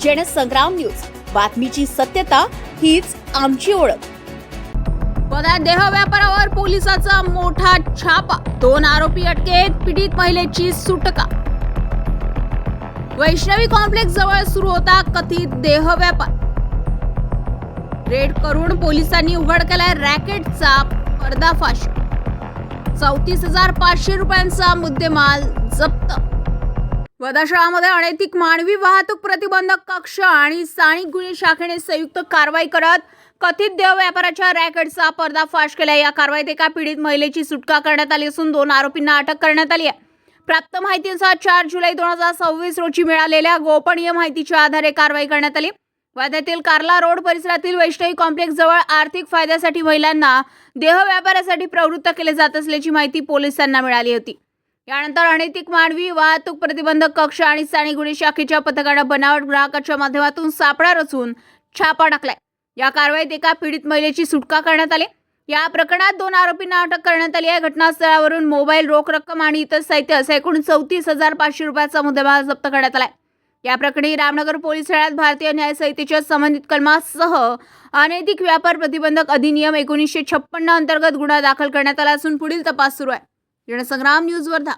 Jansangram news, बातमीची सत्यता हीच आमची ओळख. पदा देह व्यापारावर पोलिसांचा मोठा छापा, 2 आरोपी अटकेत, पीडित महिलेची सुटका. वैष्णवी कॉम्प्लेक्स जवळ सुरू होता कथित देह व्यापार. रेड करून पोलिसांनी उघड केलाय रॅकेटचा पर्दाफाश. 34,500 रुपयांचा मुद्देमाल जप्त. वर्धा अनैतिक मानवी वाहतूक प्रतिबंधक कक्ष आणि स्थानिक गुन्हे शाखेने संयुक्त कारवाई करत कथित देह व्यापाराच्या रॅकेटचा पर्दाफाश केला. या कारवाईत एका पीडित महिलेची सुटका करण्यात आली असून 2 आरोपींना अटक करण्यात आली आहे. प्राप्त माहितीनुसार 4 जुलै 2026 रोजी मिळालेल्या गोपनीय माहितीच्या आधारे कारवाई करण्यात आली. वर्ध्यातील कार्ला रोड परिसरातील वैष्णवी कॉम्प्लेक्स जवळ आर्थिक फायद्यासाठी महिलांना देह व्यापारासाठी प्रवृत्त केले जात असल्याची माहिती पोलिसांना मिळाली होती. यानंतर अनैतिक मानवी वाहतूक प्रतिबंधक कक्ष आणि स्थानिक गुन्हे शाखेच्या पथकाने बनावट ग्राहकाच्या माध्यमातून सापळा रचून छापा टाकलाय. या कारवाईत एका पीडित महिलेची सुटका करण्यात आली. या प्रकरणात 2 आरोपींना अटक करण्यात आली आहे. घटनास्थळावरून मोबाईल, रोख रक्कम आणि इतर साहित्य असा एकूण 34,500 रुपयाचा मुद्देमाल जप्त करण्यात आलाय. या प्रकरणी रामनगर पोलीस ठाण्यात भारतीय न्याय संहितेच्या संबंधित कलमासह अनैतिक व्यापार प्रतिबंधक अधिनियम 1956 अंतर्गत गुन्हा दाखल करण्यात आला असून पुढील तपास सुरू आहे. जनसंग्राम न्यूज वर्धा.